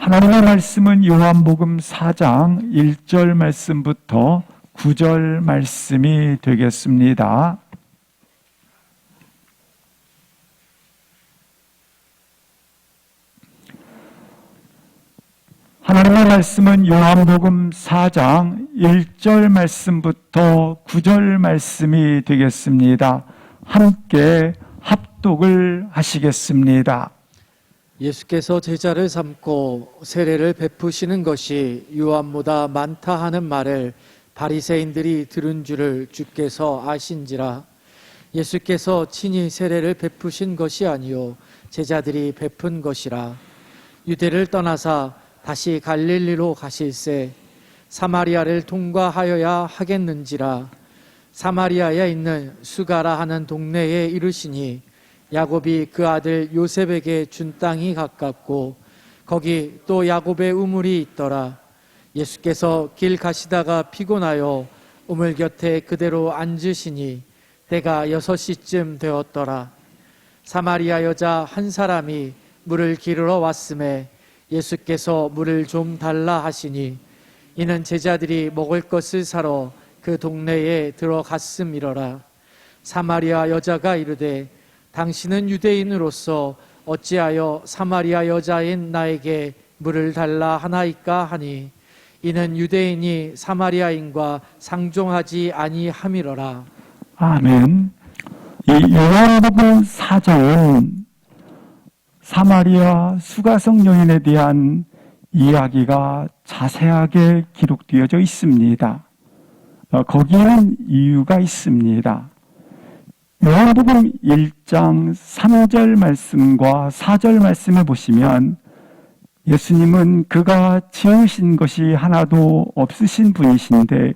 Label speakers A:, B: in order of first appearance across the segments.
A: 하나님의 말씀은 요한복음 4장 1절 말씀부터 9절 말씀이 되겠습니다. 하나님의 말씀은 요한복음 4장 1절 말씀부터 9절 말씀이 되겠습니다. 함께 합독을 하시겠습니다.
B: 예수께서 제자를 삼고 세례를 베푸시는 것이 요한보다 많다 하는 말을 바리새인들이 들은 줄을 주께서 아신지라. 예수께서 친히 세례를 베푸신 것이 아니요 제자들이 베푼 것이라. 유대를 떠나사 다시 갈릴리로 가실새 사마리아를 통과하여야 하겠는지라. 사마리아에 있는 수가라 하는 동네에 이르시니 야곱이 그 아들 요셉에게 준 땅이 가깝고 거기 또 야곱의 우물이 있더라. 예수께서 길 가시다가 피곤하여 우물 곁에 그대로 앉으시니 때가 6시쯤 되었더라. 사마리아 여자 한 사람이 물을 기르러 왔음에 예수께서 물을 좀 달라 하시니 이는 제자들이 먹을 것을 사러 그 동네에 들어갔음이러라. 사마리아 여자가 이르되 당신은 유대인으로서 어찌하여 사마리아 여자인 나에게 물을 달라 하나이까 하니 이는 유대인이 사마리아인과 상종하지 아니함이러라.
A: 아멘. 이 요한복음 4장은 사마리아 수가성 여인에 대한 이야기가 자세하게 기록되어져 있습니다. 거기에는 이유가 있습니다. 요한복음 1장 3절 말씀과 4절 말씀을 보시면 예수님은 그가 지으신 것이 하나도 없으신 분이신데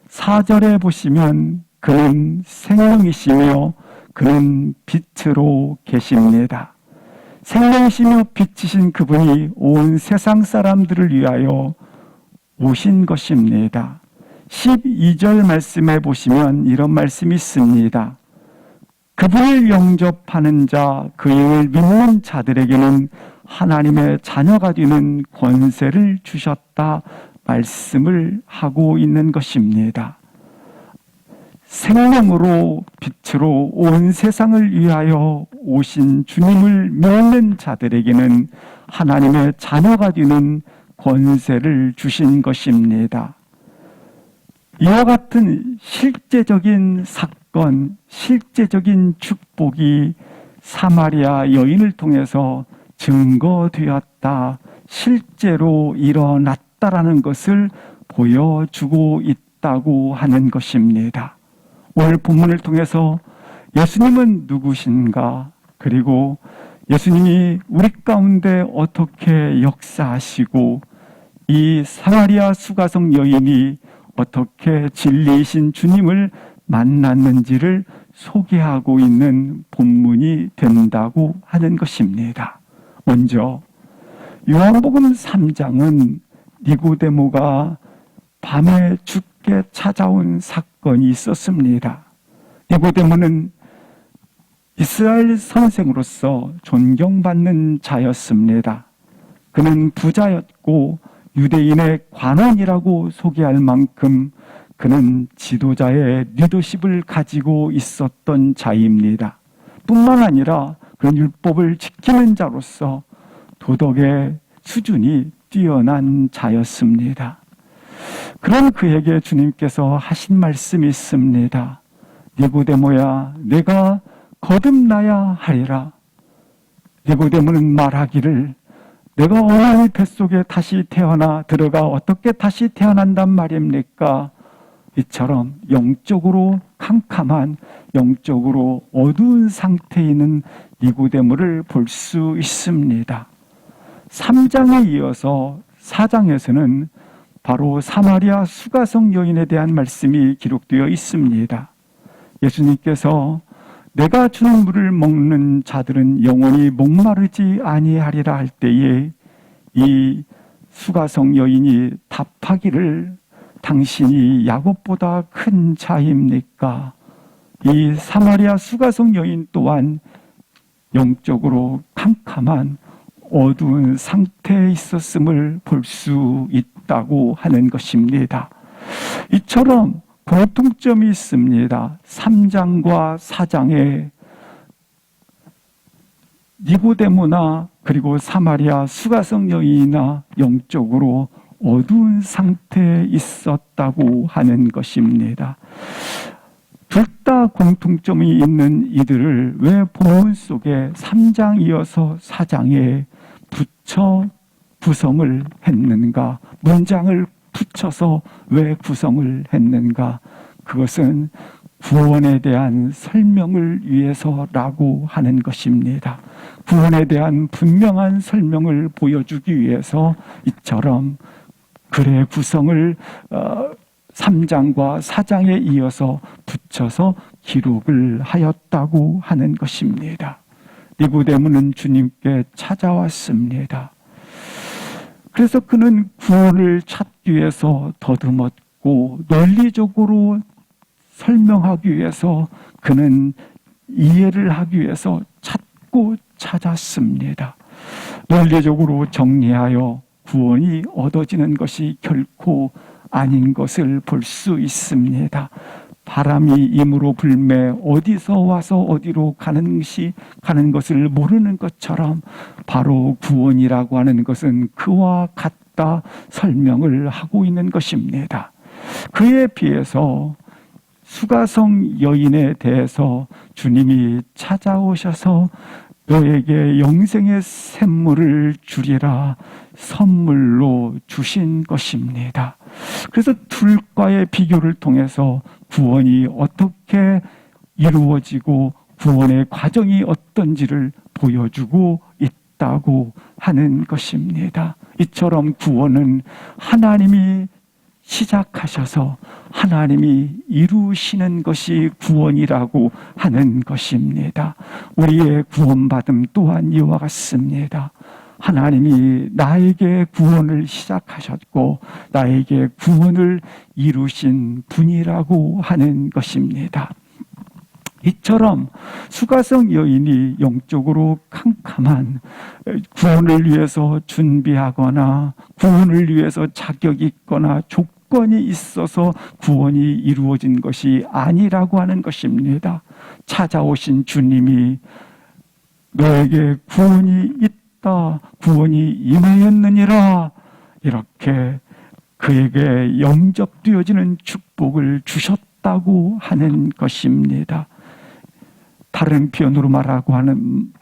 A: 4절에 보시면 그는 생명이시며 그는 빛으로 계십니다. 생명이시며 빛이신 그분이 온 세상 사람들을 위하여 오신 것입니다. 12절 말씀에 보시면 이런 말씀이 있습니다. 그분을 영접하는 자, 그를 믿는 자들에게는 하나님의 자녀가 되는 권세를 주셨다 말씀을 하고 있는 것입니다. 생명으로 빛으로 온 세상을 위하여 오신 주님을 믿는 자들에게는 하나님의 자녀가 되는 권세를 주신 것입니다. 이와 같은 실제적인 사건, 실제적인 축복이 사마리아 여인을 통해서 증거되었다, 실제로 일어났다라는 것을 보여주고 있다고 하는 것입니다. 오늘 본문을 통해서 예수님은 누구신가, 그리고 예수님이 우리 가운데 어떻게 역사하시고 이 사마리아 수가성 여인이 어떻게 진리이신 주님을 만났는지를 소개하고 있는 본문이 된다고 하는 것입니다. 먼저 요한복음 3장은 니고데모가 밤에 죽게 찾아온 사건이 있었습니다. 니고데모는 이스라엘 선생으로서 존경받는 자였습니다. 그는 부자였고 유대인의 관원이라고 소개할 만큼 그는 지도자의 리더십을 가지고 있었던 자입니다. 뿐만 아니라 그런 율법을 지키는 자로서 도덕의 수준이 뛰어난 자였습니다. 그런 그에게 주님께서 하신 말씀이 있습니다. 니고데모야, 내가 거듭나야 하리라. 니고데모는 말하기를 내가 어머니 뱃속에 다시 태어나 들어가 어떻게 다시 태어난단 말입니까? 이처럼 영적으로 캄캄한, 영적으로 어두운 상태에 있는 니고데모를 볼 수 있습니다. 3장에 이어서 4장에서는 바로 사마리아 수가성 여인에 대한 말씀이 기록되어 있습니다. 예수님께서 내가 주는 물을 먹는 자들은 영원히 목마르지 아니하리라 할 때에 이 수가성 여인이 답하기를 당신이 야곱보다 큰 자입니까? 이 사마리아 수가성 여인 또한 영적으로 캄캄한 어두운 상태에 있었음을 볼 수 있다고 하는 것입니다. 이처럼 공통점이 있습니다. 3장과 4장에 니고데모나 그리고 사마리아 수가성 여인이나 영적으로 어두운 상태에 있었다고 하는 것입니다. 둘 다 공통점이 있는 이들을 왜 본문 속에 3장 이어서 4장에 붙여 구성을 했는가? 문장을 붙여서 왜 구성을 했는가? 그것은 구원에 대한 설명을 위해서라고 하는 것입니다. 구원에 대한 분명한 설명을 보여주기 위해서 이처럼 글의 구성을 3장과 4장에 이어서 붙여서 기록을 하였다고 하는 것입니다. 니고데모는 주님께 찾아왔습니다. 그래서 그는 구원을 찾기 위해서 더듬었고 논리적으로 설명하기 위해서 그는 이해를 하기 위해서 찾고 찾았습니다. 논리적으로 정리하여 구원이 얻어지는 것이 결코 아닌 것을 볼 수 있습니다. 바람이 임으로 불매 어디서 와서 어디로 가는 것을 모르는 것처럼 바로 구원이라고 하는 것은 그와 같다 설명을 하고 있는 것입니다. 그에 비해서 수가성 여인에 대해서 주님이 찾아오셔서 너에게 영생의 샘물을 주리라 선물로 주신 것입니다. 그래서 둘과의 비교를 통해서 구원이 어떻게 이루어지고 구원의 과정이 어떤지를 보여주고 있다고 하는 것입니다. 이처럼 구원은 하나님이 시작하셔서 하나님이 이루시는 것이 구원이라고 하는 것입니다. 우리의 구원받음 또한 이와 같습니다. 하나님이 나에게 구원을 시작하셨고 나에게 구원을 이루신 분이라고 하는 것입니다. 이처럼 수가성 여인이 영적으로 캄캄한 구원을 위해서 준비하거나 구원을 위해서 자격이 있거나 조건이 있어서 구원이 이루어진 것이 아니라고 하는 것입니다. 찾아오신 주님이 너에게 구원이 있다, 구원이 임하였느니라 이렇게 그에게 영접되어지는 축복을 주셨다고 하는 것입니다. 다른 표현으로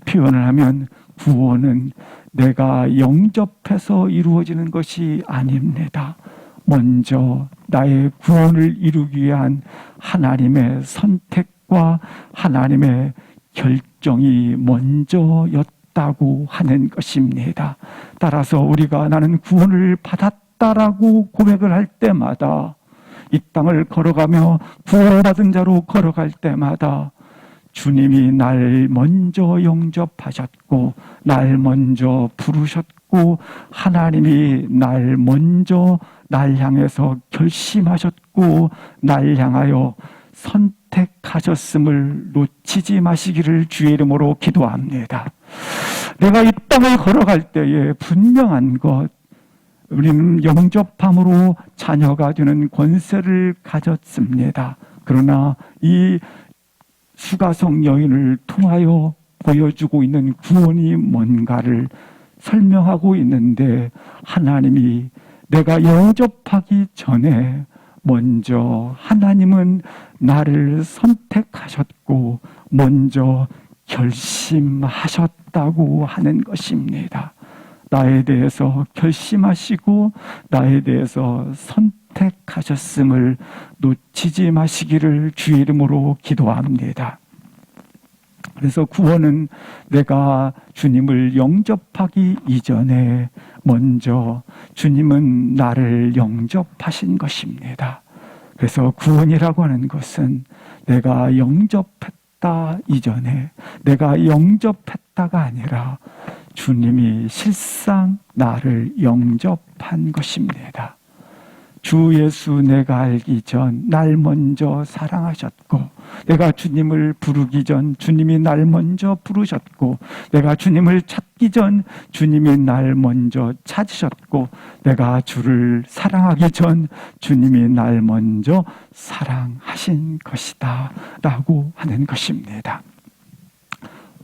A: 표현을 하면 구원은 내가 영접해서 이루어지는 것이 아닙니다. 먼저 나의 구원을 이루기 위한 하나님의 선택과 하나님의 결정이 먼저였다고 하는 것입니다. 따라서 우리가 나는 구원을 받았다라고 고백을 할 때마다 이 땅을 걸어가며 구원받은 자로 걸어갈 때마다 주님이 날 먼저 영접하셨고 날 먼저 부르셨고 하나님이 날 먼저 날 향해서 결심하셨고 날 향하여 선택하셨음을 놓치지 마시기를 주의 이름으로 기도합니다. 내가 이 땅을 걸어갈 때에 분명한 것, 우리는 영접함으로 자녀가 되는 권세를 가졌습니다. 그러나 이 수가성 여인을 통하여 보여주고 있는 구원이 뭔가를 설명하고 있는데 하나님이 내가 영접하기 전에 먼저 하나님은 나를 선택하셨고 먼저 결심하셨다고 하는 것입니다. 나에 대해서 결심하시고 나에 대해서 선택하셨음을 놓치지 마시기를 주의 이름으로 기도합니다. 그래서 구원은 내가 주님을 영접하기 이전에 먼저 주님은 나를 영접하신 것입니다. 그래서 구원이라고 하는 것은 내가 영접했다 이전에 내가 영접했다가 아니라 주님이 실상 나를 영접한 것입니다. 주 예수 내가 알기 전 날 먼저 사랑하셨고, 내가 주님을 부르기 전 주님이 날 먼저 부르셨고, 내가 주님을 찾기 전 주님이 날 먼저 찾으셨고, 내가 주를 사랑하기 전 주님이 날 먼저 사랑하신 것이다 라고 하는 것입니다.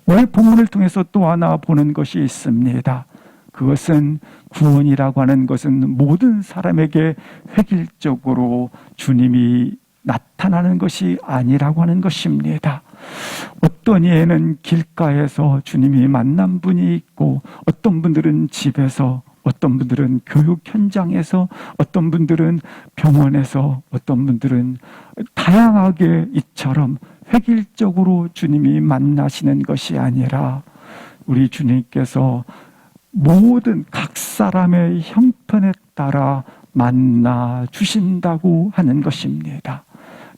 A: 오늘 본문을 통해서 또 하나 보는 것이 있습니다. 그것은 구원이라고 하는 것은 모든 사람에게 획일적으로 주님이 나타나는 것이 아니라고 하는 것입니다. 어떤 이에는 길가에서 주님이 만난 분이 있고, 어떤 분들은 집에서, 어떤 분들은 교육 현장에서, 어떤 분들은 병원에서, 어떤 분들은 다양하게 이처럼 획일적으로 주님이 만나시는 것이 아니라 우리 주님께서 모든 각 사람의 형편에 따라 만나 주신다고 하는 것입니다.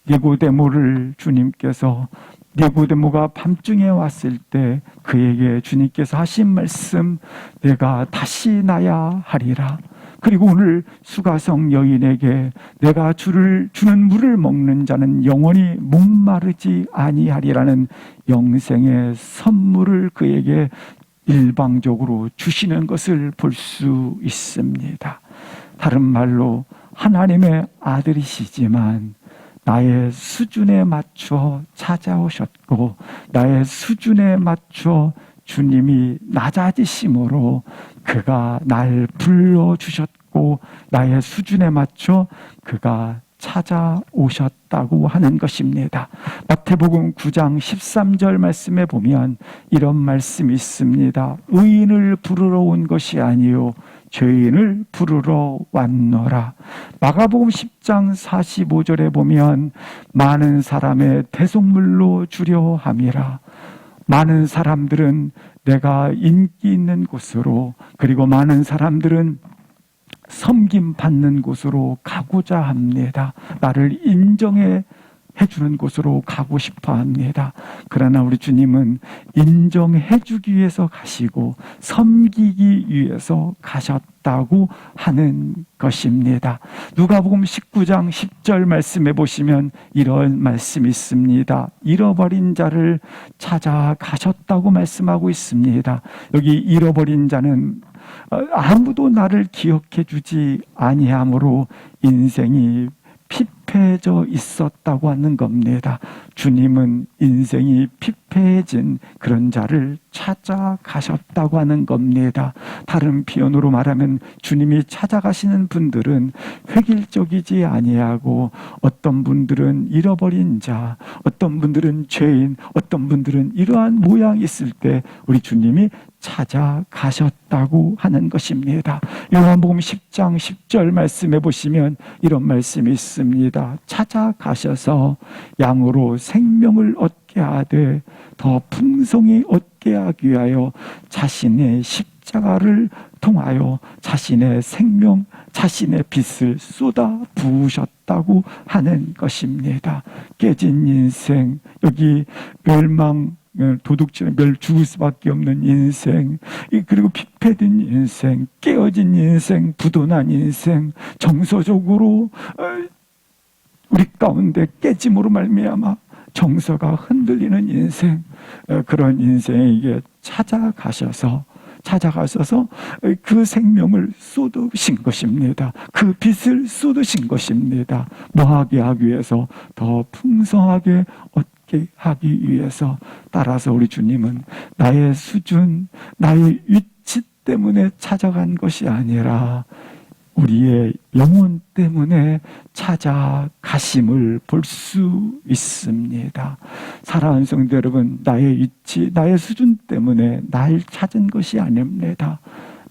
A: 니고데모를 주님께서, 니고데모가 밤중에 왔을 때 그에게 주님께서 하신 말씀, 내가 다시 나야 하리라. 그리고 오늘 수가성 여인에게 내가 주는 물을 먹는 자는 영원히 목마르지 아니하리라는 영생의 선물을 그에게 일방적으로 주시는 것을 볼 수 있습니다. 다른 말로 하나님의 아들이시지만 나의 수준에 맞춰 찾아오셨고, 나의 수준에 맞춰 주님이 낮아지심으로 그가 날 불러주셨고, 나의 수준에 맞춰 그가 찾아오셨다고 하는 것입니다. 마태복음 9장 13절 말씀에 보면 이런 말씀이 있습니다. 의인을 부르러 온 것이 아니요 죄인을 부르러 왔노라. 마가복음 10장 45절에 보면 많은 사람의 대속물로 주려 함이라. 많은 사람들은 내가 인기 있는 곳으로, 그리고 많은 사람들은 섬김 받는 곳으로 가고자 합니다. 나를 인정해 주는 곳으로 가고 싶어 합니다. 그러나 우리 주님은 인정해 주기 위해서 가시고 섬기기 위해서 가셨다고 하는 것입니다. 누가복음 19장 10절 말씀해 보시면 이런 말씀이 있습니다. 잃어버린 자를 찾아가셨다고 말씀하고 있습니다. 여기 잃어버린 자는 아무도 나를 기억해 주지 아니하므로 인생이 피폐해져 있었다고 하는 겁니다. 주님은 인생이 피폐해진 그런 자를 찾아가셨다고 하는 겁니다. 다른 표현으로 말하면 주님이 찾아가시는 분들은 획일적이지 아니하고, 어떤 분들은 잃어버린 자, 어떤 분들은 죄인, 어떤 분들은 이러한 모양이 있을 때 우리 주님이 찾아가셨다고 하는 것입니다. 요한복음 10장 10절 말씀해 보시면 이런 말씀이 있습니다. 찾아가셔서 양으로 생명을 얻게 하되 더 풍성히 얻게 하기 위하여 자신의 십자가를 통하여 자신의 생명, 자신의 빛을 쏟아 부으셨다고 하는 것입니다. 깨진 인생, 여기 멸망, 도둑질에 죽을 수밖에 없는 인생, 그리고 피폐된 인생, 깨어진 인생, 부도난 인생, 정서적으로 우리 가운데 깨짐으로 말미암아 정서가 흔들리는 인생, 그런 인생에게 찾아가셔서 그 생명을 쏟으신 것입니다. 그 빛을 쏟으신 것입니다. 뭐하게 하기 위해서? 더 풍성하게 얻게 하기 위해서. 따라서 우리 주님은 나의 수준, 나의 위치 때문에 찾아간 것이 아니라 우리의 영혼 때문에 찾아가심을 볼 수 있습니다. 사랑하는 성도 여러분, 나의 위치, 나의 수준 때문에 날 찾은 것이 아닙니다.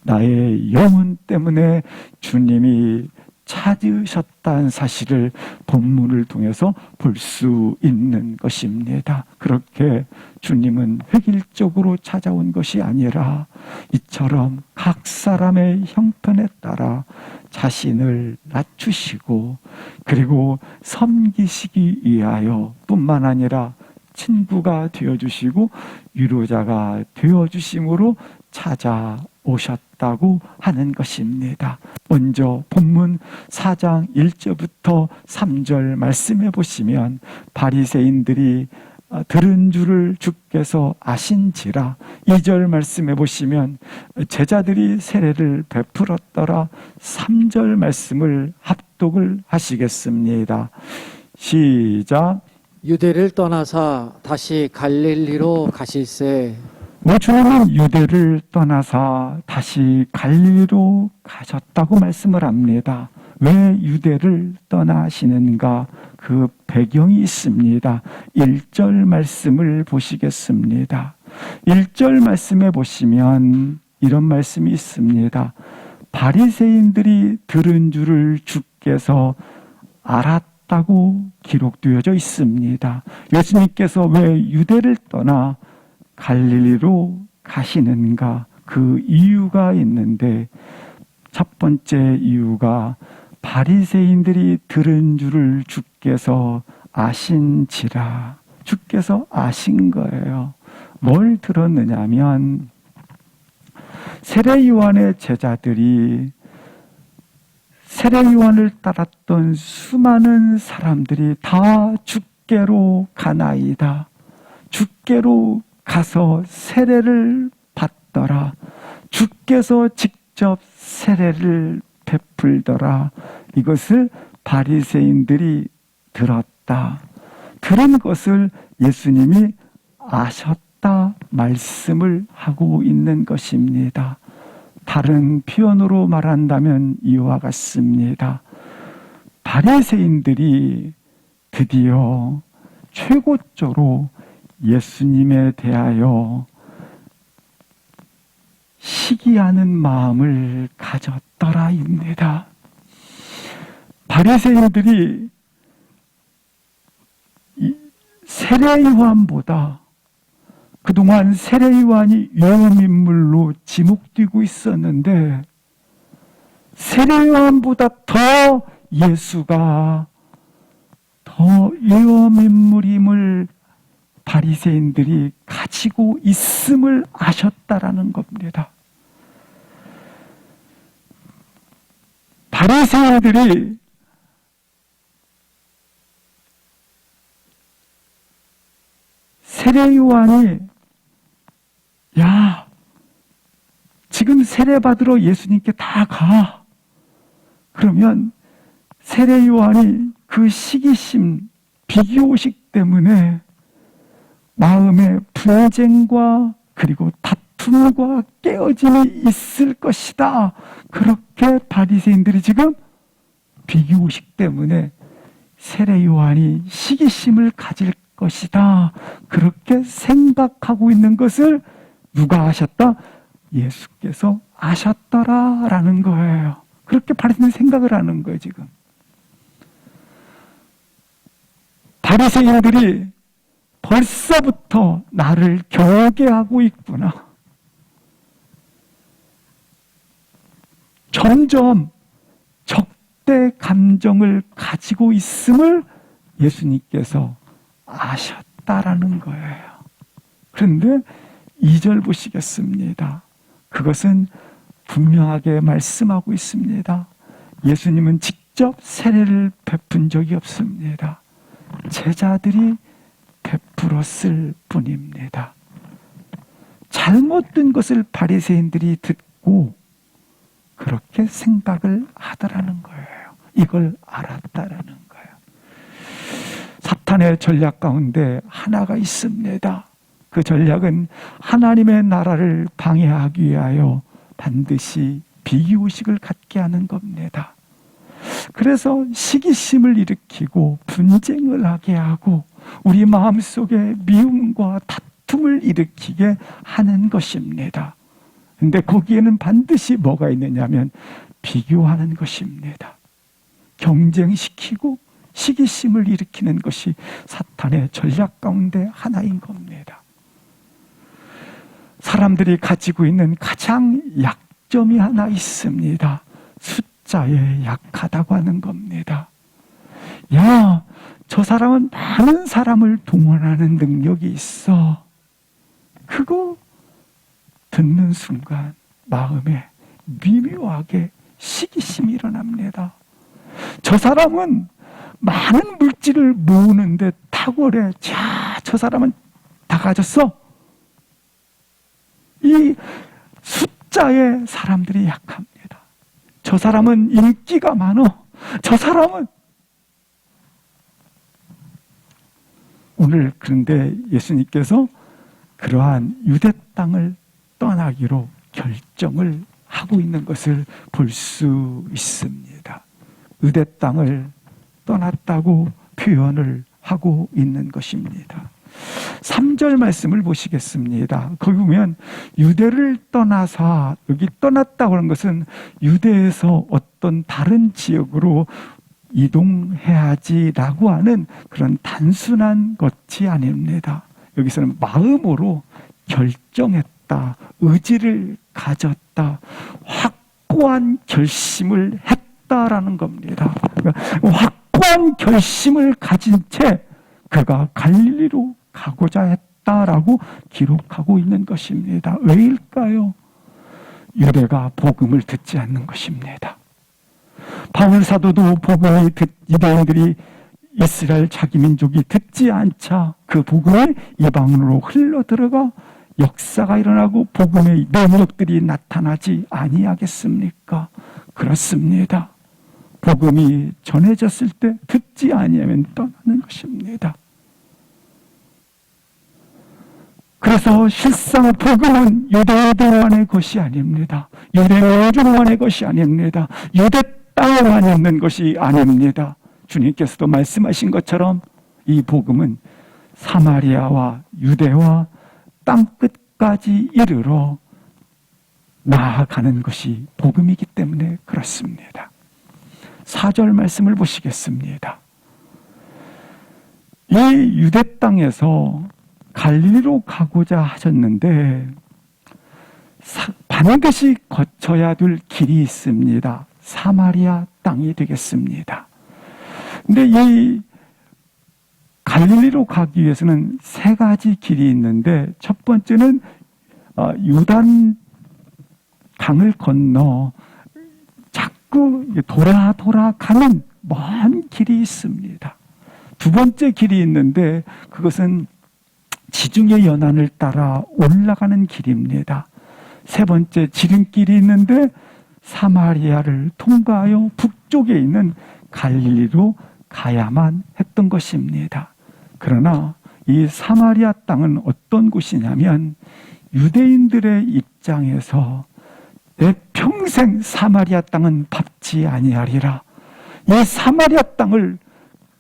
A: 나의 영혼 때문에 주님이 찾으셨다는 사실을 본문을 통해서 볼 수 있는 것입니다. 그렇게 주님은 획일적으로 찾아온 것이 아니라 이처럼 각 사람의 형편에 따라 자신을 낮추시고, 그리고 섬기시기 위하여 뿐만 아니라 친구가 되어주시고 위로자가 되어주심으로 찾아오셨다고 하는 것입니다. 먼저 본문 4장 1절부터 3절 말씀해 보시면 바리새인들이 들은 줄을 주께서 아신지라. 2절 말씀해 보시면 제자들이 세례를 베풀었더라. 3절 말씀을 합독을 하시겠습니다. 시작.
B: 유대를 떠나사 다시 갈릴리로 가실새
A: 주님은 유대를 떠나서 다시 갈릴리로 가셨다고 말씀을 합니다. 왜 유대를 떠나시는가? 그 배경이 있습니다. 1절 말씀을 보시겠습니다. 1절 말씀에 보시면 이런 말씀이 있습니다. 바리새인들이 들은 줄을 주께서 알았다고 기록되어져 있습니다. 예수님께서 왜 유대를 떠나 갈릴리로 가시는가? 그 이유가 있는데, 첫 번째 이유가 바리새인들이 들은 줄을 주께서 아신지라. 주께서 아신 거예요. 뭘 들었느냐면 세례 요한의 제자들이 세례 요한을 따랐던 수많은 사람들이 다 주께로 가나이다. 주께로 가서 세례를 받더라. 주께서 직접 세례를 베풀더라. 이것을 바리새인들이 들었다. 들은 것을 예수님이 아셨다 말씀을 하고 있는 것입니다. 다른 표현으로 말한다면 이와 같습니다. 바리새인들이 드디어 최고조로 예수님에 대하여 시기하는 마음을 가졌더라입니다. 바리새인들이 세례 요한보다 그동안 세례 요한이 유명인물로 지목되고 있었는데 세례 요한보다 더 예수가 더 유명인물임을 바리새인들이 가지고 있음을 아셨다라는 겁니다. 바리새인들이 세례 요한이 야, 지금 세례 받으러 예수님께 다 가. 그러면 세례 요한이 그 시기심, 비교의식 때문에 마음에 분쟁과 그리고 다툼과 깨어짐이 있을 것이다. 그렇게 바리새인들이 지금 비교의식 때문에 세례 요한이 시기심을 가질 것이다. 그렇게 생각하고 있는 것을 누가 아셨다? 예수께서 아셨더라라는 거예요. 그렇게 바리새인들이 생각을 하는 거예요, 지금. 바리새인들이 벌써부터 나를 경계하고 있구나. 점점 적대 감정을 가지고 있음을 예수님께서 아셨다라는 거예요. 그런데 2절 보시겠습니다. 그것은 분명하게 말씀하고 있습니다. 예수님은 직접 세례를 베푼 적이 없습니다. 제자들이 베풀었을 뿐입니다. 잘못된 것을 바리새인들이 듣고 그렇게 생각을 하더라는 거예요. 이걸 알았다라는 거예요. 사탄의 전략 가운데 하나가 있습니다. 그 전략은 하나님의 나라를 방해하기 위하여 반드시 비교의식을 갖게 하는 겁니다. 그래서 시기심을 일으키고 분쟁을 하게 하고 우리 마음속에 미움과 다툼을 일으키게 하는 것입니다. 근데 거기에는 반드시 뭐가 있느냐면 비교하는 것입니다. 경쟁시키고 시기심을 일으키는 것이 사탄의 전략 가운데 하나인 겁니다. 사람들이 가지고 있는 가장 약점이 하나 있습니다. 숫자에 약하다고 하는 겁니다. 야, 저 사람은 많은 사람을 동원하는 능력이 있어. 그거 듣는 순간 마음에 미묘하게 시기심이 일어납니다. 저 사람은 많은 물질을 모으는데 탁월해. 자, 저 사람은 다 가졌어. 이 숫자에 사람들이 약합니다. 저 사람은 인기가 많어. 저 사람은. 오늘 그런데 예수님께서 그러한 유대 땅을 떠나기로 결정을 하고 있는 것을 볼 수 있습니다. 유대 땅을 떠났다고 표현을 하고 있는 것입니다. 3절 말씀을 보시겠습니다. 거기 보면 유대를 떠나서, 여기 떠났다고 하는 것은 유대에서 어떤 다른 지역으로 이동해야지라고 하는 그런 단순한 것이 아닙니다. 여기서는 마음으로 결정했다, 의지를 가졌다, 확고한 결심을 했다라는 겁니다. 확고한 결심을 가진 채 그가 갈릴리로 가고자 했다라고 기록하고 있는 것입니다. 왜일까요? 유대가 복음을 듣지 않는 것입니다. 바울 사도도 복음을 유대인들이 이스라엘 자기 민족이 듣지 않자 그 복음이 이방으로 흘러 들어가 역사가 일어나고 복음의 능력들이 나타나지 아니하겠습니까? 그렇습니다. 복음이 전해졌을 때 듣지 아니하면 떠나는 것입니다. 그래서 실상 복음은 유대인들만의 것이 아닙니다. 유대민족만의 것이 아닙니다. 유대 땅에만 있는 것이 아닙니다. 주님께서도 말씀하신 것처럼 이 복음은 사마리아와 유대와 땅끝까지 이르러 나아가는 것이 복음이기 때문에 그렇습니다. 4절 말씀을 보시겠습니다. 이 유대 땅에서 갈릴리로 가고자 하셨는데 반드시 거쳐야 될 길이 있습니다. 사마리아 땅이 되겠습니다. 근데 이 갈릴리로 가기 위해서는 3가지 길이 있는데 첫 번째는 요단 강을 건너 자꾸 돌아가는 먼 길이 있습니다. 2번째 길이 있는데 그것은 지중해 연안을 따라 올라가는 길입니다. 3번째 지름길이 있는데 사마리아를 통과하여 북쪽에 있는 갈릴리로 가야만 했던 것입니다. 그러나 이 사마리아 땅은 어떤 곳이냐면 유대인들의 입장에서 내 평생 사마리아 땅은 밟지 아니하리라, 이 사마리아 땅을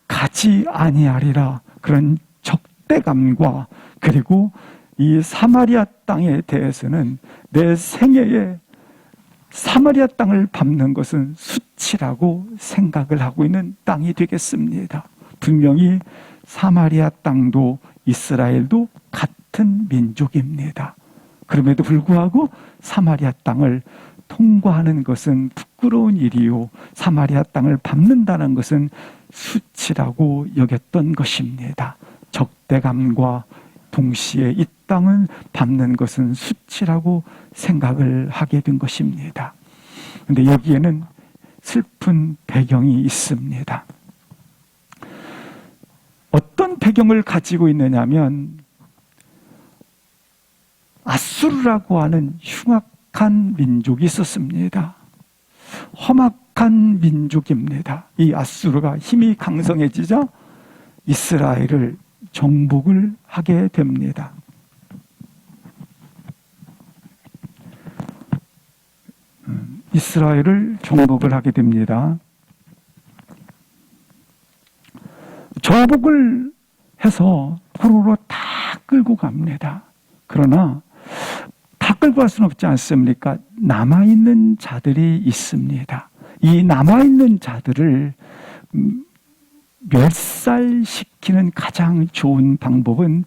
A: 가지 아니하리라, 그런 적대감과 그리고 이 사마리아 땅에 대해서는 내 생애에 사마리아 땅을 밟는 것은 수치라고 생각을 하고 있는 땅이 되겠습니다. 분명히 사마리아 땅도 이스라엘도 같은 민족입니다. 그럼에도 불구하고 사마리아 땅을 통과하는 것은 부끄러운 일이요, 사마리아 땅을 밟는다는 것은 수치라고 여겼던 것입니다. 적대감과 동시에 이 땅을 밟는 것은 수치라고 생각을 하게 된 것입니다. 그런데 여기에는 슬픈 배경이 있습니다. 어떤 배경을 가지고 있느냐면 아수르라고 하는 흉악한 민족이 있었습니다. 험악한 민족입니다. 이 아수르가 힘이 강성해지자 이스라엘을 정복을 하게 됩니다. 이스라엘을 정복을 하게 됩니다. 정복을 해서 포로로 다 끌고 갑니다. 그러나 다 끌고 갈 수는 없지 않습니까? 남아있는 자들이 있습니다. 이 남아있는 자들을 멸살시키는 가장 좋은 방법은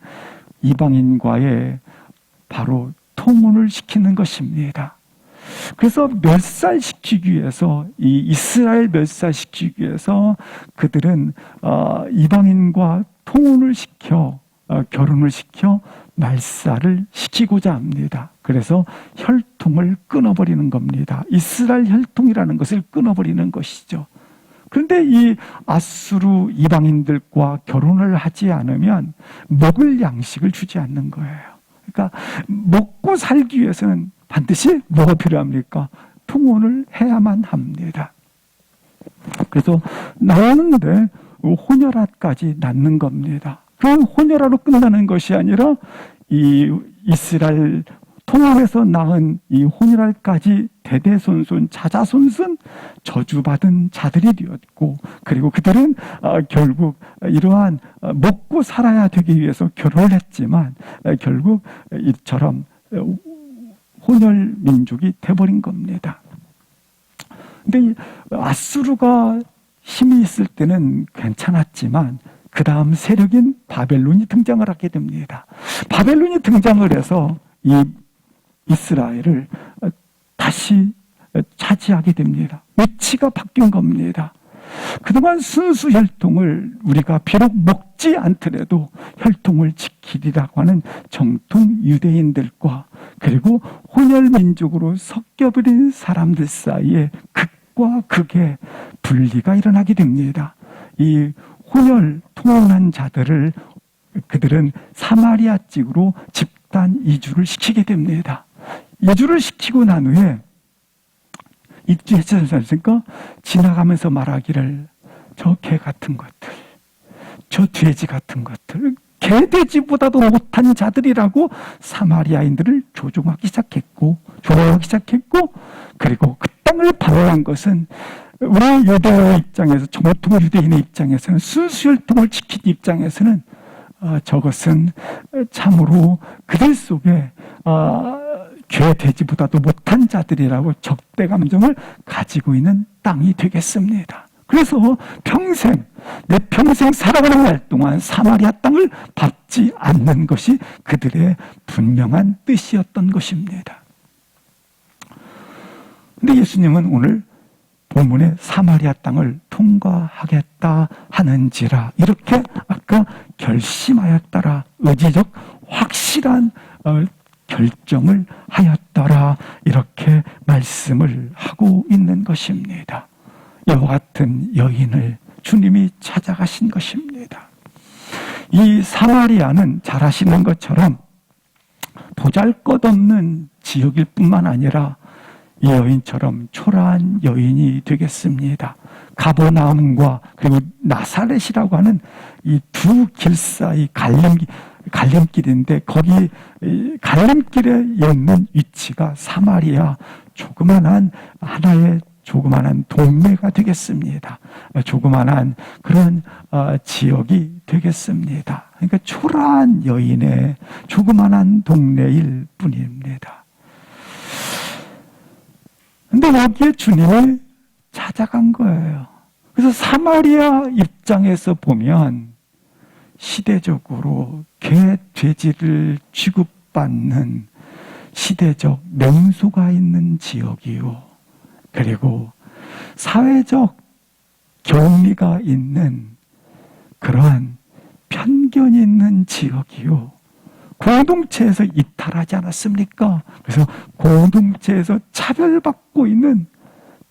A: 이방인과의 바로 통혼을 시키는 것입니다. 그래서 멸살시키기 위해서, 이 이스라엘 멸살시키기 위해서 그들은 이방인과 통혼을 시켜 결혼을 시켜 말살을 시키고자 합니다. 그래서 혈통을 끊어버리는 겁니다. 이스라엘 혈통이라는 것을 끊어버리는 것이죠. 그런데 이 아수르 이방인들과 결혼을 하지 않으면 먹을 양식을 주지 않는 거예요. 그러니까 먹고 살기 위해서는 반드시 뭐가 필요합니까? 통혼을 해야만 합니다. 그래서 낳았는데 혼혈아까지 낳는 겁니다. 그 혼혈아로 끝나는 것이 아니라 이 이스라엘 통혼에서 낳은 이 혼혈아까지 대대손손 자자손손 저주받은 자들이 되었고, 그리고 그들은 결국 이러한 먹고 살아야 되기 위해서 결혼을 했지만 결국 이처럼 혼혈 민족이 돼버린 겁니다. 근데 아수르가 힘이 있을 때는 괜찮았지만 그 다음 세력인 바벨론이 등장을 하게 됩니다. 바벨론이 등장을 해서 이 이스라엘을 다시 차지하게 됩니다. 위치가 바뀐 겁니다. 그동안 순수 혈통을 우리가 비록 먹지 않더라도 혈통을 지키리라고 하는 정통 유대인들과 그리고 혼혈민족으로 섞여버린 사람들 사이에 극과 극의 분리가 일어나게 됩니다. 이 혼혈 통혼한 자들을 그들은 사마리아 찍으로 집단 이주를 시키게 됩니다. 이주를 시키고 난 후에 이주했지 않습니까? 지나가면서 말하기를 저 개 같은 것들, 저 돼지 같은 것들, 개 돼지보다도 못한 자들이라고 사마리아인들을 조종하기 시작했고 그리고 그 땅을 방어한 것은 우리 유대인의 입장에서, 정통 유대인의 입장에서는, 순수혈통을 지키는 입장에서는 저것은 참으로 그들 속에 죄 돼지보다도 못한 자들이라고 적대 감정을 가지고 있는 땅이 되겠습니다. 그래서 내 평생 살아가는 날 동안 사마리아 땅을 밟지 않는 것이 그들의 분명한 뜻이었던 것입니다. 그런데 예수님은 오늘 본문에 사마리아 땅을 통과하겠다 하는지라 이렇게 아까 결심하였더라, 의지적 확실한 결정을 하였더라 이렇게 말씀을 하고 있는 것입니다. 이와 같은 여인을 주님이 찾아가신 것입니다. 이 사마리아는 잘 아시는 것처럼 보잘것없는 지역일 뿐만 아니라 이 여인처럼 초라한 여인이 되겠습니다. 가버나움과 그리고 나사렛이라고 하는 이 두 길 사이 갈림길인데 거기 갈림길에 있는 위치가 사마리아 하나의 조그만한 동네가 되겠습니다. 조그만한 그런 지역이 되겠습니다. 그러니까 초라한 여인의 조그만한 동네일 뿐입니다. 근데 여기에 주님이 찾아간 거예요. 그래서 사마리아 입장에서 보면 시대적으로 개, 돼지를 취급받는 시대적 명소가 있는 지역이요. 그리고 사회적 경미가 있는 그러한 편견이 있는 지역이요. 공동체에서 이탈하지 않았습니까? 그래서 공동체에서 차별받고 있는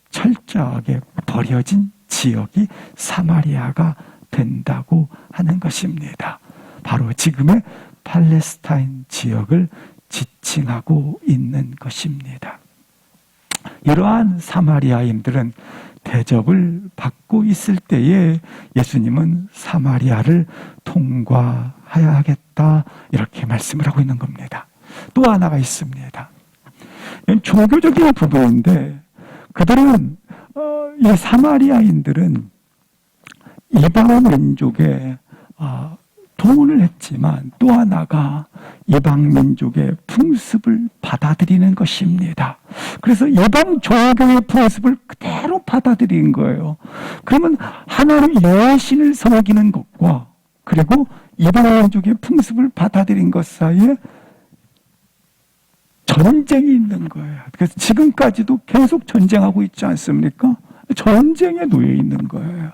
A: 철저하게 버려진 지역이 사마리아가 된다고 하는 것입니다. 바로 지금의 팔레스타인 지역을 지칭하고 있는 것입니다. 이러한 사마리아인들은 대접을 받고 있을 때에 예수님은 사마리아를 통과해야 하겠다 이렇게 말씀을 하고 있는 겁니다. 또 하나가 있습니다. 종교적인 부분인데 그들은 이 사마리아인들은 이방 민족에 동원을 했지만 또 하나가 이방 민족의 풍습을 받아들이는 것입니다. 그래서 이방 종교의 풍습을 그대로 받아들이는 거예요. 그러면 하나님 여신을 섬기는 것과 그리고 이방 민족의 풍습을 받아들인 것 사이에 전쟁이 있는 거예요. 그래서 지금까지도 계속 전쟁하고 있지 않습니까? 전쟁에 놓여 있는 거예요.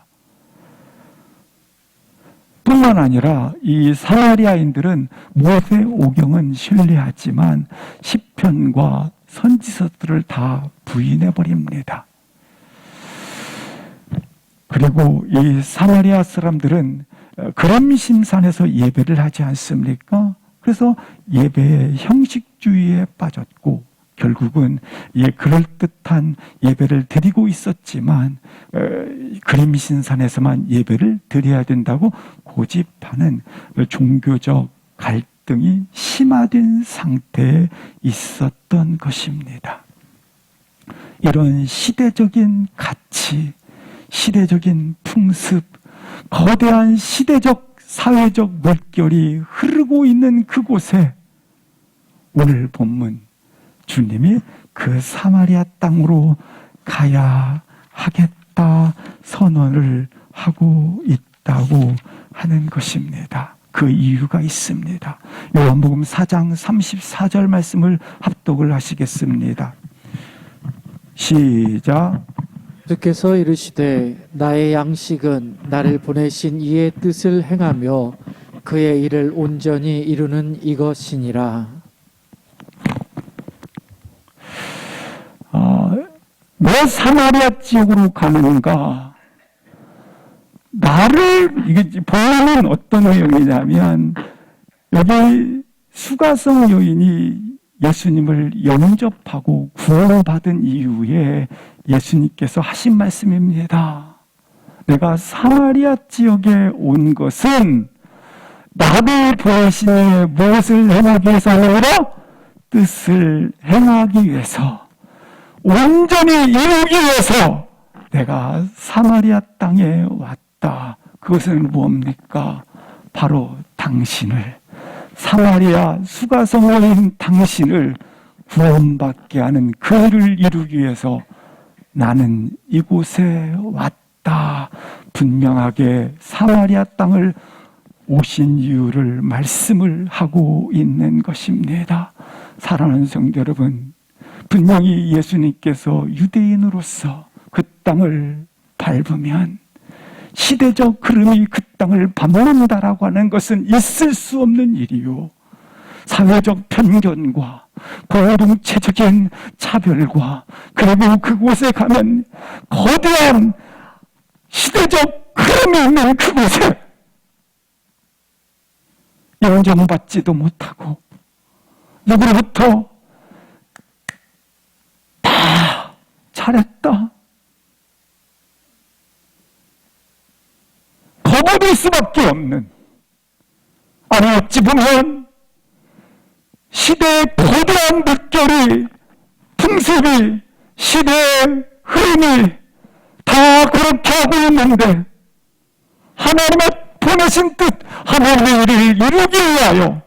A: 뿐만 아니라 이 사마리아인들은 모세오경은 신뢰하지만 시편과 선지서들을 다 부인해 버립니다. 그리고 이 사마리아 사람들은 그람심산에서 예배를 하지 않습니까? 그래서 예배의 형식주의에 빠졌고 결국은 그럴듯한 예배를 드리고 있었지만 그림신산에서만 예배를 드려야 된다고 고집하는 종교적 갈등이 심화된 상태에 있었던 것입니다. 이런 시대적인 가치, 시대적인 풍습, 거대한 시대적 사회적 물결이 흐르고 있는 그곳에 오늘 본문 주님이 그 사마리아 땅으로 가야 하겠다 선언을 하고 있다고 하는 것입니다. 그 이유가 있습니다. 요한복음 4장 34절 말씀을 합독을 하시겠습니다. 시작.
B: 주께서 이르시되 나의 양식은 나를 보내신 이의 뜻을 행하며 그의 일을 온전히 이루는 이것이니라.
A: 왜 사마리아 지역으로 가는가? 이게 본문은 어떤 내용이냐면 여기 수가성 여인이 예수님을 영접하고 구원받은 이후에 예수님께서 하신 말씀입니다. 내가 사마리아 지역에 온 것은 나를 보내신 이의 무엇을 행하기 위해서 아니라 뜻을 행하기 위해서 온전히 이루기 위해서 내가 사마리아 땅에 왔다. 그것은 뭡니까? 바로 당신을, 사마리아 수가성어인 당신을 구원받게 하는 그 일을 이루기 위해서 나는 이곳에 왔다. 분명하게 사마리아 땅을 오신 이유를 말씀을 하고 있는 것입니다. 사랑하는 성도 여러분, 분명히 예수님께서 유대인으로서 그 땅을 밟으면 시대적 흐름이 그 땅을 밟는다라고 하는 것은 있을 수 없는 일이요. 사회적 편견과 공동체적인 차별과 그리고 그곳에 가면 거대한 시대적 흐름이 있는 그곳에 인정받지도 못하고 누구로부터 다 잘했다, 거부될 수밖에 없는, 아니 어찌 보면 시대의 거대한 물결이, 풍습이, 시대의 흐름이 다 그렇게 하고 있는데 하나님의 보내신 뜻, 하나님의 일을 이루기 위하여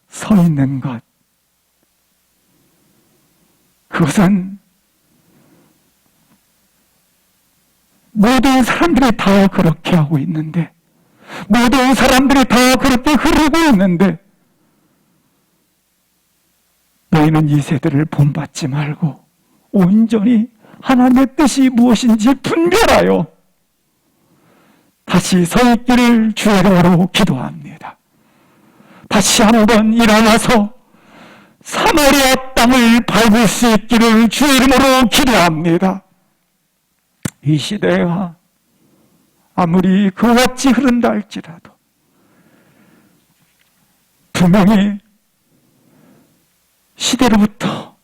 A: 서 있는 것, 그것은 모든 사람들이 다 그렇게 하고 있는데, 모든 사람들이 다 그렇게 흐르고 있는데 너희는 이 세대를 본받지 말고 온전히 하나님의 뜻이 무엇인지 분별하여 다시 서 있기를 주의 이름으로 기도합니다. 다시 한번 일어나서 사마리아 땅을 밟을 수 있기를 주의 이름으로 기도합니다. 이 시대가 아무리 그같이 흐른다 할지라도 분명히 시대로부터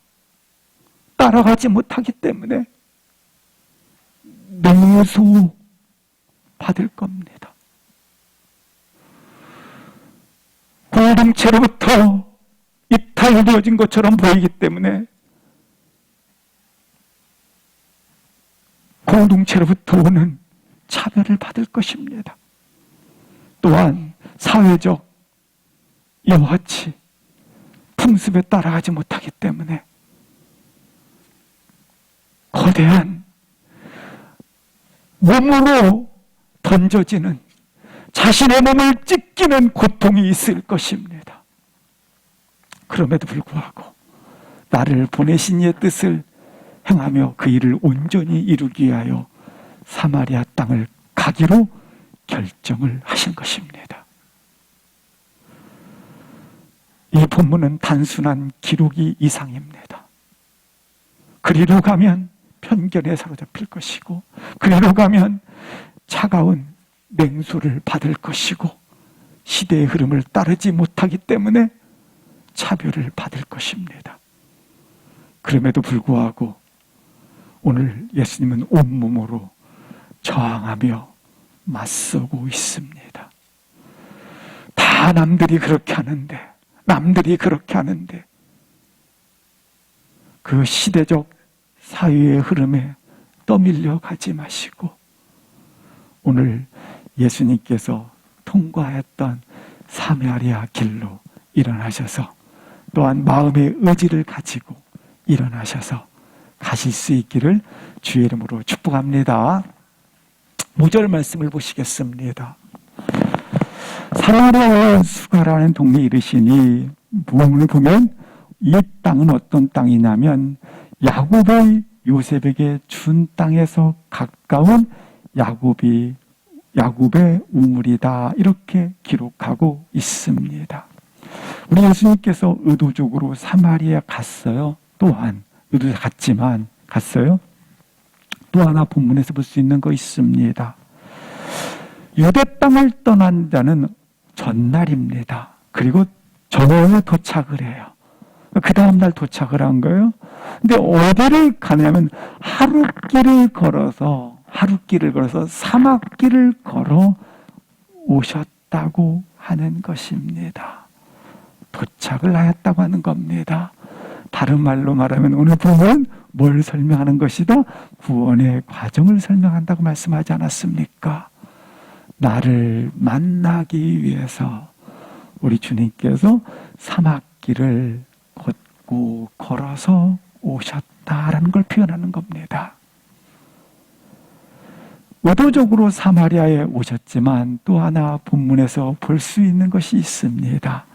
A: 따라가지 못하기 때문에 능수 받을 겁니다. 공동체로부터 이탈되어진 것처럼 보이기 때문에 공동체로부터 오는 차별을 받을 것입니다. 또한 사회적 이와 같이 풍습에 따라가지 못하기 때문에 거대한 몸으로 던져지는, 자신의 몸을 찢기는 고통이 있을 것입니다. 그럼에도 불구하고 나를 보내신 이의 뜻을 행하며 그 일을 온전히 이루기 위하여 사마리아 땅을 가기로 결정을 하신 것입니다. 이 본문은 단순한 기록이 이상입니다. 그리로 가면 편견에 사로잡힐 것이고, 그리로 가면 차가운 냉소를 받을 것이고, 시대의 흐름을 따르지 못하기 때문에 차별을 받을 것입니다. 그럼에도 불구하고 오늘 예수님은 온몸으로 저항하며 맞서고 있습니다. 다 남들이 그렇게 하는데, 그 시대적 사회의 흐름에 떠밀려 가지 마시고, 오늘 예수님께서 통과했던 사마리아 길로 일어나셔서, 또한 마음의 의지를 가지고 일어나셔서 가실 수 있기를 주의 이름으로 축복합니다. 5절 말씀을 보시겠습니다. 사마리아와 수가라는 동네에 이르시니, 부흥을 보면 이 땅은 어떤 땅이냐면 야곱의 요셉에게 준 땅에서 가까운 야곱의 우물이다, 이렇게 기록하고 있습니다. 우리 예수님께서 의도적으로 사마리아에 갔어요. 또한 의도적으로 갔어요. 또 하나 본문에서 볼 수 있는 거 있습니다. 유대 땅을 떠난 자는 전날입니다. 그리고 저녁에 도착을 해요. 그 다음날 도착을 한 거예요. 근데 어디를 가냐면 하룻길을 걸어서 사막길을 걸어 오셨다고 하는 것입니다. 도착을 하였다고 하는 겁니다. 다른 말로 말하면 오늘 보면 뭘 설명하는 것이다? 구원의 과정을 설명한다고 말씀하지 않았습니까? 나를 만나기 위해서 우리 주님께서 사막길을 걷고 걸어서 오셨다라는 걸 표현하는 겁니다. 의도적으로 사마리아에 오셨지만 또 하나 본문에서 볼 수 있는 것이 있습니다.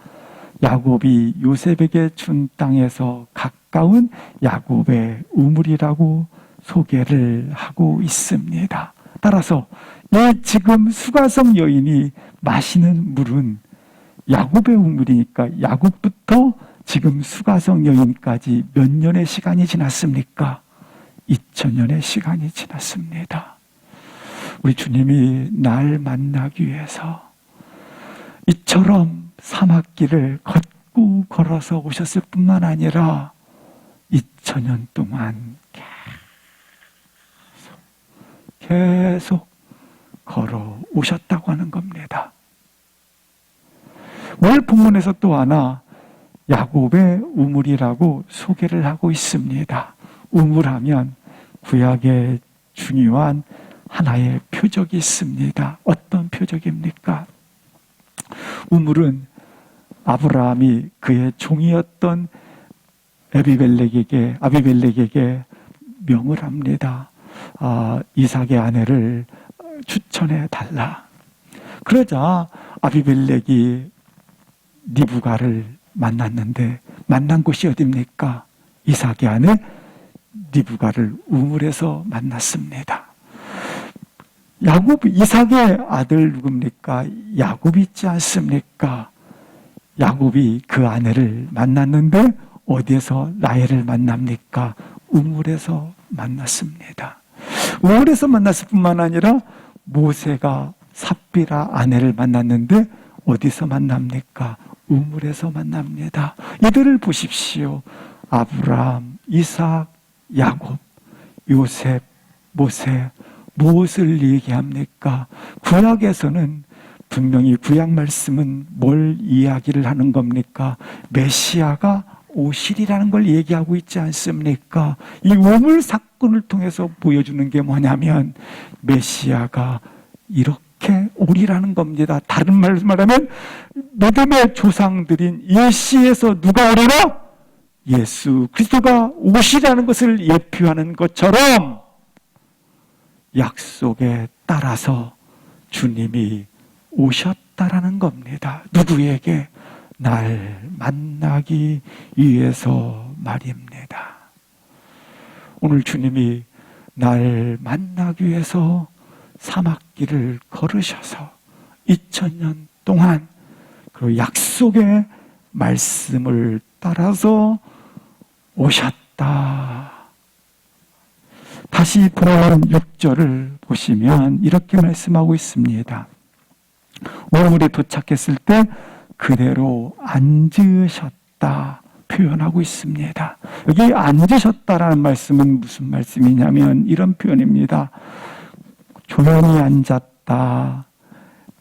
A: 야곱이 요셉에게 준 땅에서 가까운 야곱의 우물이라고 소개를 하고 있습니다. 따라서 이 지금 수가성 여인이 마시는 물은 야곱의 우물이니까 야곱부터 지금 수가성 여인까지 몇 년의 시간이 지났습니까? 2000년의 시간이 지났습니다. 우리 주님이 날 만나기 위해서 이처럼 사막길을 걷고 걸어서 오셨을 뿐만 아니라 2000년 동안 계속 걸어 오셨다고 하는 겁니다. 오늘 본문에서 또 하나 야곱의 우물이라고 소개를 하고 있습니다. 우물하면 구약의 중요한 하나의 표적이 있습니다. 어떤 표적입니까? 우물은 아브라함이 그의 종이었던 아비멜렉에게 명을 합니다. 이삭의 아내를 추천해 달라. 그러자 아비멜렉이 리브가를 만났는데 만난 곳이 어디입니까? 이삭의 아내 리브가를 우물에서 만났습니다. 이삭의 아들 누굽니까? 야곱이 있지 않습니까? 야곱이 그 아내를 만났는데 어디에서 라헬을 만납니까? 우물에서 만났습니다. 우물에서 만났을 뿐만 아니라 모세가 삽비라 아내를 만났는데 어디서 만납니까? 우물에서 만납니다. 이들을 보십시오. 아브라함, 이삭, 야곱, 요셉, 모세, 무엇을 얘기합니까? 구약에서는 분명히 구약 말씀은 뭘 이야기를 하는 겁니까? 메시아가 오시리라는 걸 얘기하고 있지 않습니까? 이 우물 사건을 통해서 보여주는 게 뭐냐면 메시아가 이렇게 오리라는 겁니다. 다른 말로 말하면 믿음의 조상들인 예시에서 누가 오리라? 예수 그리스도가 오시라는 것을 예표하는 것처럼 약속에 따라서 주님이 오셨다라는 겁니다. 누구에게? 날 만나기 위해서 말입니다. 오늘 주님이 날 만나기 위해서 길을 걸으셔서 2000년 동안 그 약속의 말씀을 따라서 오셨다. 다시 돌아온 6절을 보시면 이렇게 말씀하고 있습니다. 우물에 도착했을 때 그대로 앉으셨다 표현하고 있습니다. 여기 앉으셨다라는 말씀은 무슨 말씀이냐면 이런 표현입니다. 조용히 앉았다,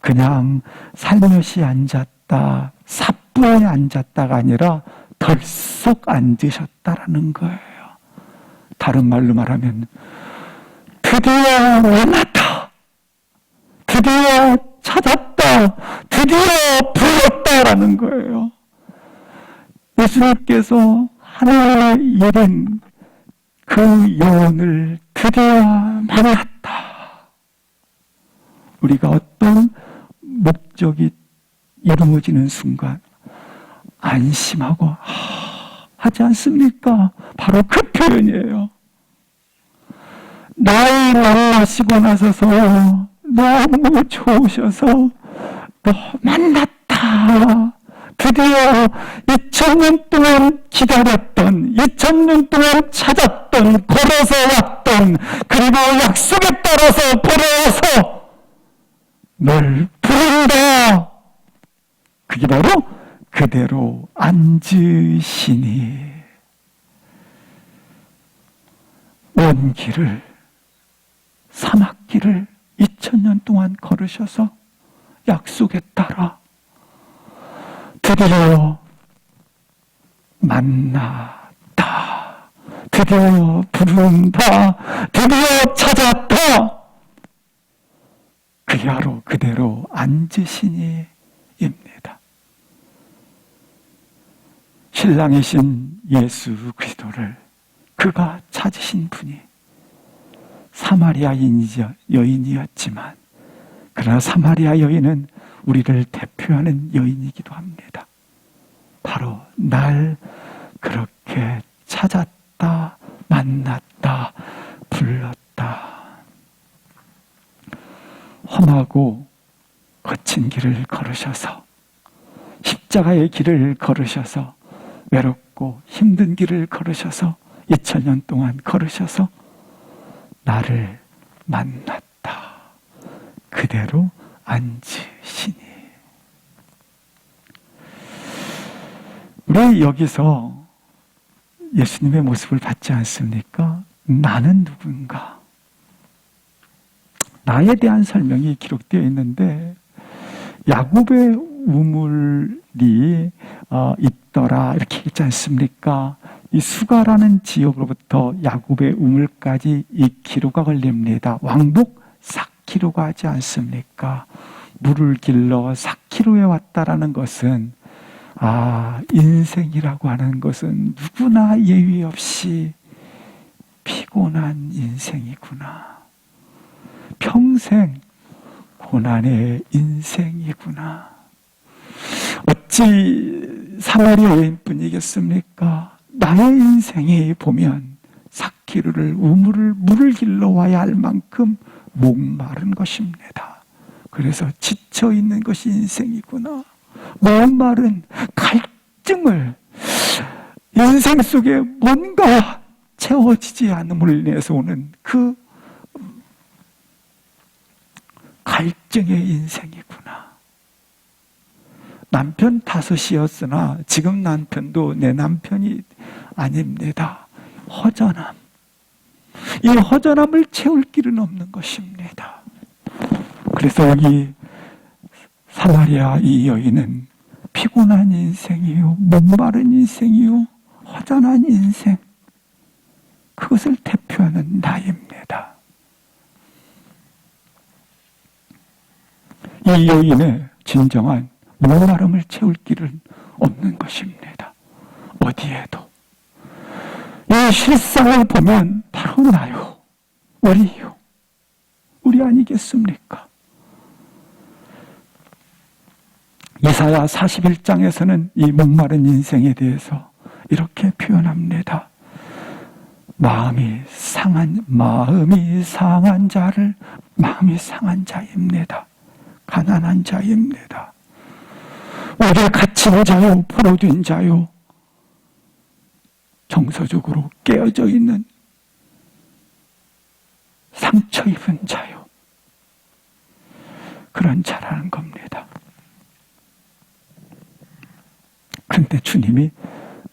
A: 그냥 살며시 앉았다, 사뿐히 앉았다가 아니라 덜썩 앉으셨다라는 거예요. 다른 말로 말하면 드디어 만났다, 드디어 찾았다, 드디어 불렀다라는 거예요. 예수님께서 하나님의 일인 그 영혼을 드디어 만났다. 우리가 어떤 목적이 이루어지는 순간 안심하고 하지 않습니까? 바로 그 표현이에요. 나를 만나시고 나서서 너무 좋으셔서 너 만났다. 드디어 2000년 동안 기다렸던, 2000년 동안 찾았던, 걸어서 왔던, 그리고 약속에 따라서 걸어와서 널 부른다. 그게 바로 그대로 앉으시니 온 길을, 사막길을 2000년 동안 걸으셔서 약속에 따라 드디어 만났다, 드디어 부른다, 드디어 찾았다. 그게 바로 그대로 앉으시니입니다. 신랑이신 예수 그리스도를 그가 찾으신 분이 사마리아 여인이었지만, 그러나 사마리아 여인은 우리를 대표하는 여인이기도 합니다. 바로 날 그렇게 찾았다, 만났다, 불렀다. 험하고 거친 길을 걸으셔서, 십자가의 길을 걸으셔서, 외롭고 힘든 길을 걸으셔서 2000년 동안 걸으셔서 나를 만났다. 그대로 앉으시니. 우리 여기서 예수님의 모습을 봤지 않습니까? 나는 누군가? 나에 대한 설명이 기록되어 있는데, 야곱의 우물이 있더라 이렇게 있지 않습니까? 이 수가라는 지역으로부터 야곱의 우물까지 2km가 걸립니다. 왕복 4km가 하지 않습니까? 물을 길러 4km에 왔다라는 것은, 인생이라고 하는 것은 누구나 예외 없이 피곤한 인생이구나. 평생 고난의 인생이구나. 어찌 사마리아 여인뿐이겠습니까? 나의 인생에 보면 4km를 물을 길러 와야 할 만큼 목마른 것입니다. 그래서 지쳐 있는 것이 인생이구나. 목마른 갈증을, 인생 속에 뭔가 채워지지 않음을 인해서 오는 그 갈증의 인생이구나. 남편 5이었으나 지금 남편도 내 남편이 아닙니다. 허전함. 이 허전함을 채울 길은 없는 것입니다. 그래서 여기 사마리아 이 여인은 피곤한 인생이요, 목마른 인생이요, 허전한 인생, 그것을 대표하는 나입니다. 이 여인의 진정한 목마름을 채울 길은 없는 것입니다. 어디에도. 이 실상을 보면 바로 나요, 우리요, 우리 아니겠습니까? 이사야 41장에서는 이 목마른 인생에 대해서 이렇게 표현합니다. 마음이 상한 자를 마음이 상한 자입니다. 가난한 자입니다. 오래 갇힌 자요, 포로된 자요, 정서적으로 깨어져 있는 상처 입은 자요. 그런 자라는 겁니다. 그런데 주님이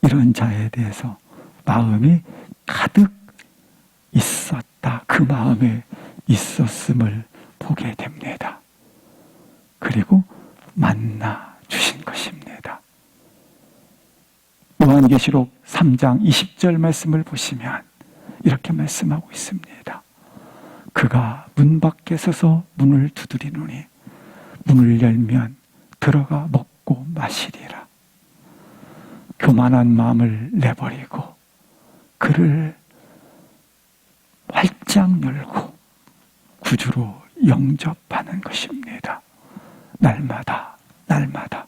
A: 이런 자에 대해서 마음이 가득 있었다. 그 마음에 있었음을 보게 됩니다. 그리고 만나 주신 것입니다. 요한계시록 3장 20절 말씀을 보시면 이렇게 말씀하고 있습니다. 그가 문 밖에 서서 문을 두드리노니 문을 열면 들어가 먹고 마시리라. 교만한 마음을 내버리고 그를 활짝 열고 구주로 영접하는 것입니다. 날마다 날마다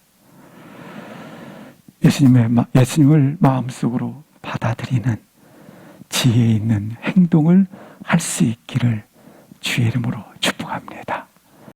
A: 예수님을 마음속으로 받아들이는 지혜 있는 행동을 할 수 있기를 주의 이름으로